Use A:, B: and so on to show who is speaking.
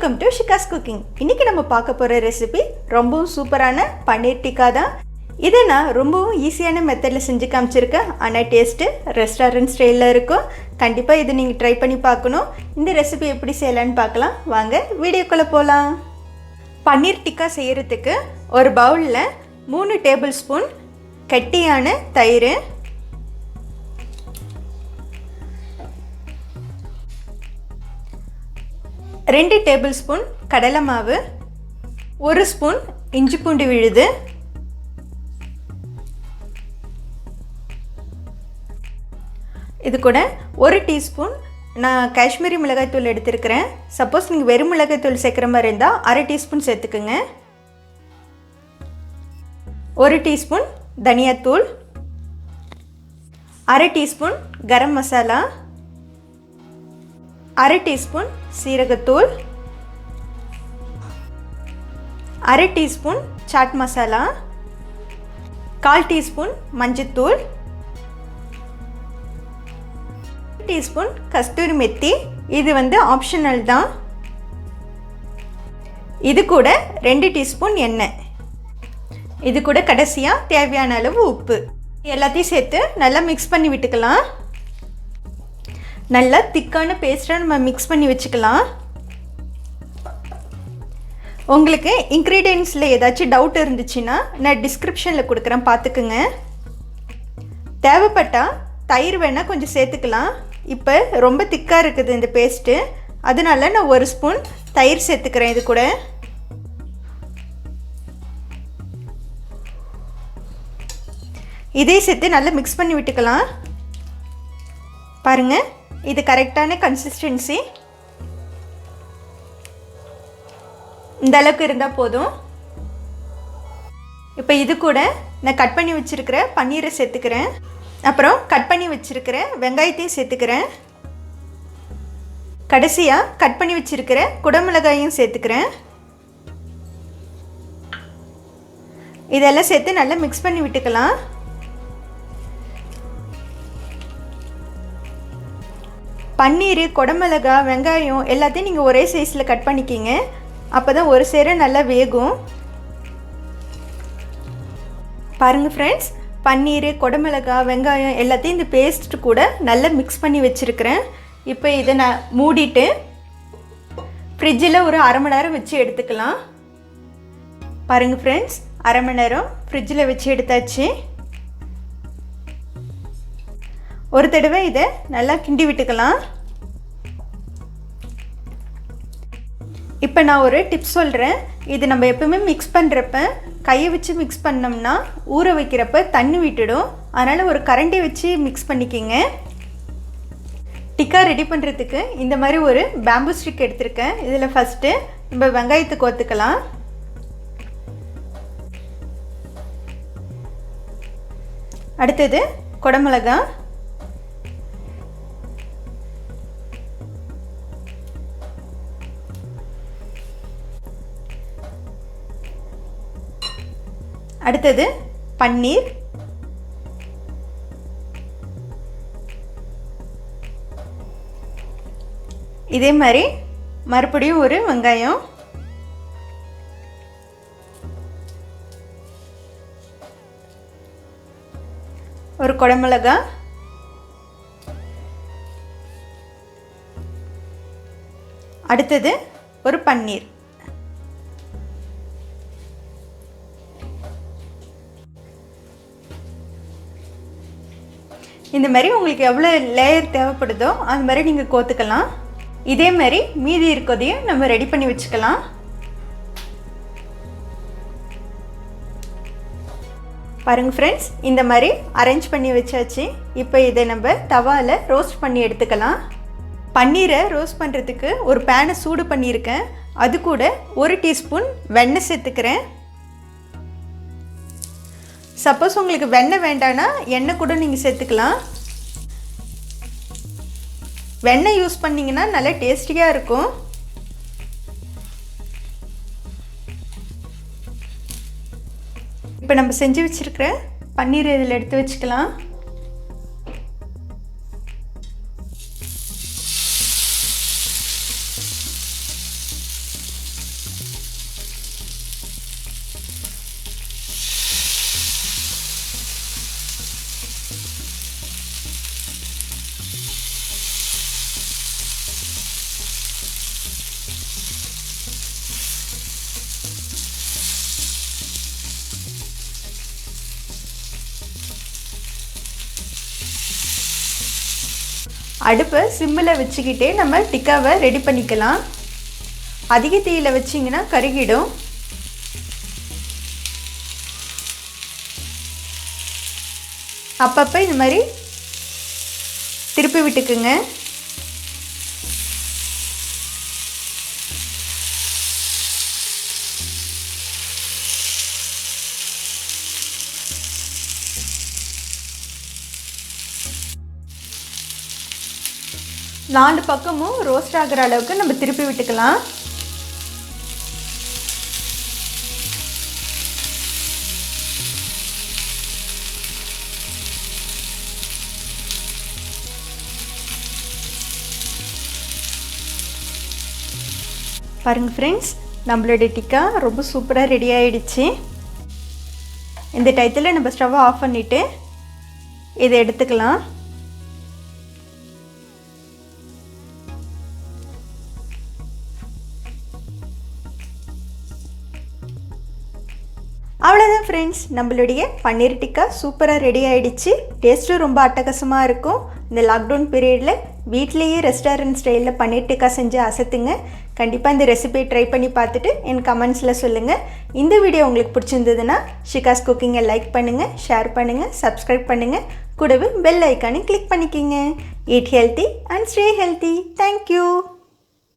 A: Welcome to ஷிகாஸ் cooking. இன்றைக்கி நம்ம பார்க்க போகிற ரெசிபி ரொம்பவும் சூப்பரான பன்னீர் டிக்கா தான். இதை நான் ரொம்பவும் ஈஸியான மெத்தடில் செஞ்சு காமிச்சிருக்கேன். ஆனால் டேஸ்ட்டு ரெஸ்டாரண்ட் ஸ்டைலில் இருக்கும். கண்டிப்பாக இதை நீங்கள் ட்ரை பண்ணி பார்க்கணும். இந்த ரெசிபி எப்படி செய்யலான்னு பார்க்கலாம். வாங்க வீடியோக்குள்ளே போகலாம். பன்னீர் டிக்கா செய்கிறதுக்கு ஒரு பவுலில் 3 டேபிள் ஸ்பூன் கட்டியான தயிர், 2 டேபிள் ஸ்பூன் கடலை மாவு, 1 ஸ்பூன் இஞ்சி பூண்டு விழுது, இது கூட 1 டீஸ்பூன் நான் காஷ்மீரி மிளகாய்த்தூள் எடுத்துருக்கிறேன். சப்போஸ் நீங்கள் வெறும் மிளகாய்த்தூள் சேர்க்குற மாதிரி இருந்தால் 1/2 டீஸ்பூன் சேர்த்துக்குங்க. 1 டீஸ்பூன் தனியாத்தூள், 1/2 டீஸ்பூன் கரம் மசாலா, 1/2 டீஸ்பூன் சீரகத்தூள், 1/2 டீஸ்பூன் சாட் மசாலா, 1/4 டீஸ்பூன் மஞ்சத்தூள், 1 டீஸ்பூன் கஸ்தூரி மெத்தி. இது ஆப்ஷனல் தான். இது கூட 2 டீஸ்பூன் எண்ணெய். இது கூட கடைசியாக தேவையான அளவு உப்பு. எல்லாத்தையும் சேர்த்து நல்லா மிக்ஸ் பண்ணி விட்டுக்கலாம். நல்லா திக்கான பேஸ்ட்டாக நம்ம மிக்ஸ் பண்ணி வச்சுக்கலாம். உங்களுக்கு இன்க்ரீடியன்ஸில் ஏதாச்சும் டவுட் இருந்துச்சுன்னா நான் டிஸ்கிரிப்ஷனில் கொடுக்குறேன், பார்த்துக்குங்க. தேவைப்பட்டால் தயிர் வேணால் கொஞ்சம் சேர்த்துக்கலாம். இப்போ ரொம்ப திக்காக இருக்குது இந்த பேஸ்ட்டு, அதனால நான் 1 ஸ்பூன் தயிர் சேர்த்துக்கிறேன். இது கூட இதே சேர்த்து நல்லா மிக்ஸ் பண்ணி விட்டுக்கலாம். பாருங்கள், இது கரெக்டான கன்சிஸ்டன்சி. இந்த அளவுக்கு இருந்தால் போதும். இப்போ இது கூட நான் கட் பண்ணி வச்சுருக்கிற பன்னீரை சேர்த்துக்கிறேன். அப்புறம் கட் பண்ணி வச்சுருக்கிற வெங்காயத்தையும் சேர்த்துக்கிறேன். கடைசியாக கட் பண்ணி வச்சுருக்கிற குடமிளகாயும் சேர்த்துக்கிறேன். இதெல்லாம் சேர்த்து நல்லா மிக்ஸ் பண்ணி விட்டுக்கலாம். பன்னீர், குடமிளகா, வெங்காயம் எல்லாத்தையும் நீங்கள் ஒரே சைஸில் கட் பண்ணிக்கிங்க. அப்போ தான் ஒரு சேர நல்லா வேகும். பாருங்கள் ஃப்ரெண்ட்ஸ், பன்னீர், குடமிளகா, வெங்காயம் எல்லாத்தையும் இந்த பேஸ்ட்டு கூட நல்லா மிக்ஸ் பண்ணி வச்சுருக்கிறேன். இப்போ இதை நான் மூடிட்டு ஃப்ரிட்ஜில் ஒரு 1/2 மணி நேரம் வச்சு எடுத்துக்கலாம். பாருங்கள் ஃப்ரெண்ட்ஸ், 1/2 மணி நேரம் ஃப்ரிட்ஜில் வச்சு எடுத்தாச்சு. ஒரு தடவை இதை நல்லா கிண்டி விட்டுக்கலாம். இப்போ நான் ஒரு டிப்ஸ் சொல்கிறேன். இது நம்ம எப்பவுமே மிக்ஸ் பண்ணுறப்ப கையை வச்சு மிக்ஸ் பண்ணோம்னா ஊற வைக்கிறப்ப தண்ணி விட்டுடும். அதனால் ஒரு கரண்டி வச்சு மிக்ஸ் பண்ணிக்கிங்க. டிக்கா ரெடி பண்ணுறதுக்கு இந்த மாதிரி ஒரு பேம்பு ஸ்டிக் எடுத்திருக்கேன். இதில் ஃபஸ்ட்டு நம்ம வெங்காயத்தை கோத்துக்கலாம். அடுத்தது குடமிளகா, அடுத்தது பன்னீர், இதே மாதிரி மறுபடியும் ஒரு வெங்காயம், ஒரு குடமிளகா, அடுத்தது ஒரு பன்னீர். இந்த மாதிரி உங்களுக்கு எவ்வளோ லேயர் தேவைப்படுதோ அது மாதிரி நீங்கள் கோத்துக்கலாம். இதே மாதிரி மீதி இருக்கிறதையும் நம்ம ரெடி பண்ணி வச்சுக்கலாம். பாருங்கள் ஃப்ரெண்ட்ஸ், இந்த மாதிரி அரேஞ்ச் பண்ணி வச்சாச்சு. இப்போ இதை நம்ம தவாவில் ரோஸ்ட் பண்ணி எடுத்துக்கலாம். பன்னீரை ரோஸ்ட் பண்ணுறதுக்கு ஒரு பேனை சூடு பண்ணியிருக்கேன். அது கூட 1 டீஸ்பூன் வெண்ணெய் சேர்த்துக்கிறேன். சப்போஸ் உங்களுக்கு வெண்ணெய் வேண்டான்னா எண்ணெய் கூட நீங்கள் சேர்த்துக்கலாம். வெண்ணெய் யூஸ் பண்ணிங்கன்னா நல்லா டேஸ்டியாக இருக்கும். இப்போ நம்ம செஞ்சு வச்சுருக்கிற பன்னீர் இதில் எடுத்து வச்சுக்கலாம். அடுப்பை சிம்மில் வச்சுக்கிட்டே நம்ம டிக்காவை ரெடி பண்ணிக்கலாம். அதிக தீயில் வச்சிங்கன்னா கருகிடும். அப்பப்போ இந்த மாதிரி திருப்பி விட்டுக்குங்க. நாலு பக்கமும் ரோஸ்ட் ஆகிற அளவுக்கு நம்ம திருப்பி விட்டுக்கலாம். பாருங்கள் ஃப்ரெண்ட்ஸ், நம்மளோட டிக்கா ரொம்ப சூப்பராக ரெடி ஆகிடுச்சு. இந்த டயத்தில் நம்ம ஸ்டவ்வை ஆஃப் பண்ணிவிட்டு இதை எடுத்துக்கலாம். அவ்வளோதான் ஃப்ரெண்ட்ஸ், நம்மளுடைய பன்னீர் டிக்கா சூப்பராக ரெடி ஆகிடுச்சு. டேஸ்ட்டும் ரொம்ப அட்டகாசமாக இருக்கும். இந்த லாக்டவுன் பீரியடில் வீட்லேயே ரெஸ்டாரண்ட் ஸ்டைலில் பன்னீர் டிக்கா செஞ்சு அசத்துங்க. கண்டிப்பாக இந்த ரெசிபியை ட்ரை பண்ணி பார்த்துட்டு என் கமெண்ட்ஸில் சொல்லுங்கள். இந்த வீடியோ உங்களுக்கு பிடிச்சிருந்ததுன்னா ஷிகாஸ் குக்கிங்கை லைக் பண்ணுங்கள், ஷேர் பண்ணுங்கள், சப்ஸ்கிரைப் பண்ணுங்கள். கூடவே பெல் ஐக்கானை கிளிக் பண்ணிக்கிங்க. Eat healthy and stay healthy. Thank you.